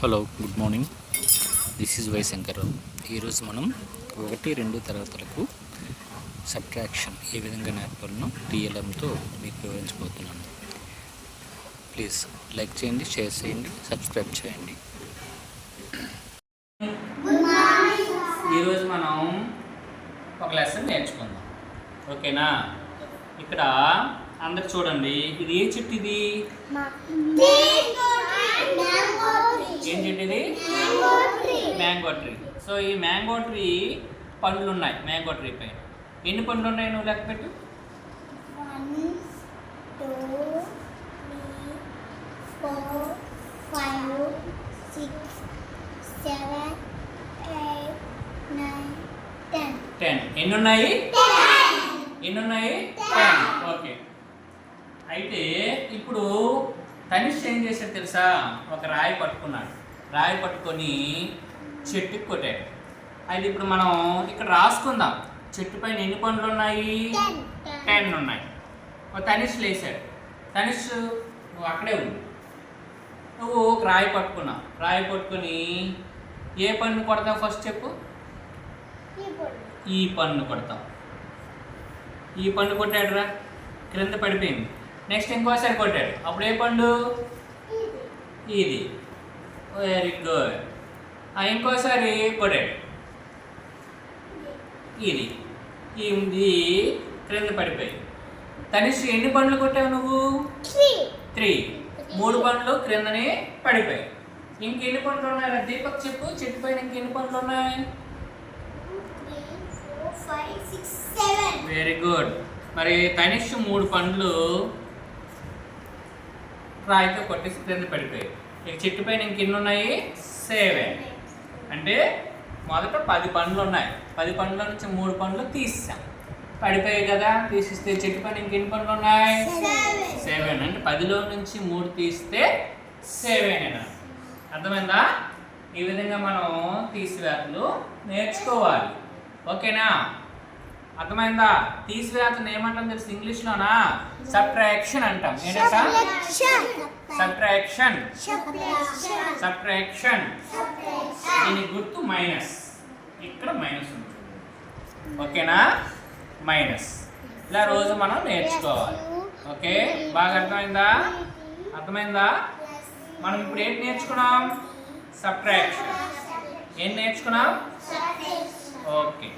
Hello, good morning. This is Y Shankar Rao. ఈరోజు మనం 1-2 తరగతులకు సబ్ట్రాక్షన్ ఏ విధంగా నేర్పాలనో టీఎల్ఎంతో మీకు వివరించబోతున్నాను. ప్లీజ్ లైక్ చేయండి, షేర్ చేయండి, సబ్స్క్రైబ్ చేయండి. ఈరోజు మనం ఒక లెసన్ నేర్చుకుందాం, ఓకేనా? ఇక్కడ అందరు చూడండి, ఇది ఏ చెట్టు? ఇది ఏం చెట్టు? ఇది మ్యాంగో ట్రీ. సో ఈ మ్యాంగో ట్రీ పండ్లు ఉన్నాయి. మ్యాంగో ట్రీ పైన ఎన్ని పండ్లు ఉన్నాయి? నువ్వు లెక్క పెట్టు. 1, 2, 3, 4, 5, 6, 7, 8, 9, 10. 10. ఎన్ని ఉన్నాయి? ఎన్ని ఉన్నాయి? 10. ఓకే. అయితే ఇప్పుడు తనిష్ ఏం చేశాడు తెలుసా? ఒక రాయి పట్టుకున్నాడు. రాయి పట్టుకొని చెట్టుకి కొట్టాడు. అయితే ఇప్పుడు మనం ఇక్కడ రాసుకుందాం, చెట్టు పైన ఎన్ని పండ్లు ఉన్నాయి? 10 ఉన్నాయి. తనిష్ లేచాడు. తనిష్, నువ్వు అక్కడే ఉంది. నువ్వు ఒక రాయి పట్టుకున్నావు. రాయి పట్టుకొని ఏ పండును కొడతావు? ఫస్ట్ చెప్పు. ఈ పండును కొడతావు. ఈ పండు కొట్టాడు రా, క్రింద పడిపోయింది. నెక్స్ట్ ఇంకోసారి కొట్టాడు. అప్పుడు ఏ పండు? ఇది. Very good. ఇంకోసారి కొట్టాడు. ఇది ఇది క్రింద పడిపోయి. తనిష్ ఎన్ని పండ్లు కొట్టావు నువ్వు? 3. 3 పండ్లు క్రిందనే పడిపోయాయి. ఇంకెన్ని పండ్లు ఉన్నాయి? దీపక్ చెప్పు, చెట్టు పైన ఇంకెన్ని పండ్లు ఉన్నాయి? 2, 3, 4, 5, 6, 7. Very good. మరి తనిష్ 3 పండ్లు రాయితో కొట్టేసి క్రింద పడిపోయాయి. ఇక చెట్టు పైన ఇంకెన్ని ఉన్నాయి? 7. అంటే మొదట 10 పండ్లు ఉన్నాయి. 10 పండ్ల నుంచి 3 పండ్లు తీసాం, పడిపోయాయి కదా. తీసిస్తే చెట్టు పైన ఇంకెన్ని పండ్లు ఉన్నాయి? 7. అంటే 10లో నుంచి 3 తీస్తే 7. అర్థమైందా? ఈ విధంగా మనం తీసివేతలు నేర్చుకోవాలి, ఓకేనా? అర్థమైందా? తీసివేతను ఏమంటాం తెలుసు ఇంగ్లీష్లోనా? సబ్ట్రాక్షన్ అంటాం. ఏంటంట? సబ్ట్రాక్షన్. సబ్ట్రాక్షన్. దీని గుర్తు మైనస్. ఇక్కడ మైనస్ ఉంటుంది, ఓకేనా? మైనస్. ఇలా రోజు మనం నేర్చుకోవాలి, ఓకే? బాగా అర్థమైందా? అర్థమైందా? మనం ఇప్పుడు ఏంటి నేర్చుకున్నాం? సబ్ట్రాక్షన్. ఏం నేర్చుకున్నాం? ఓకే.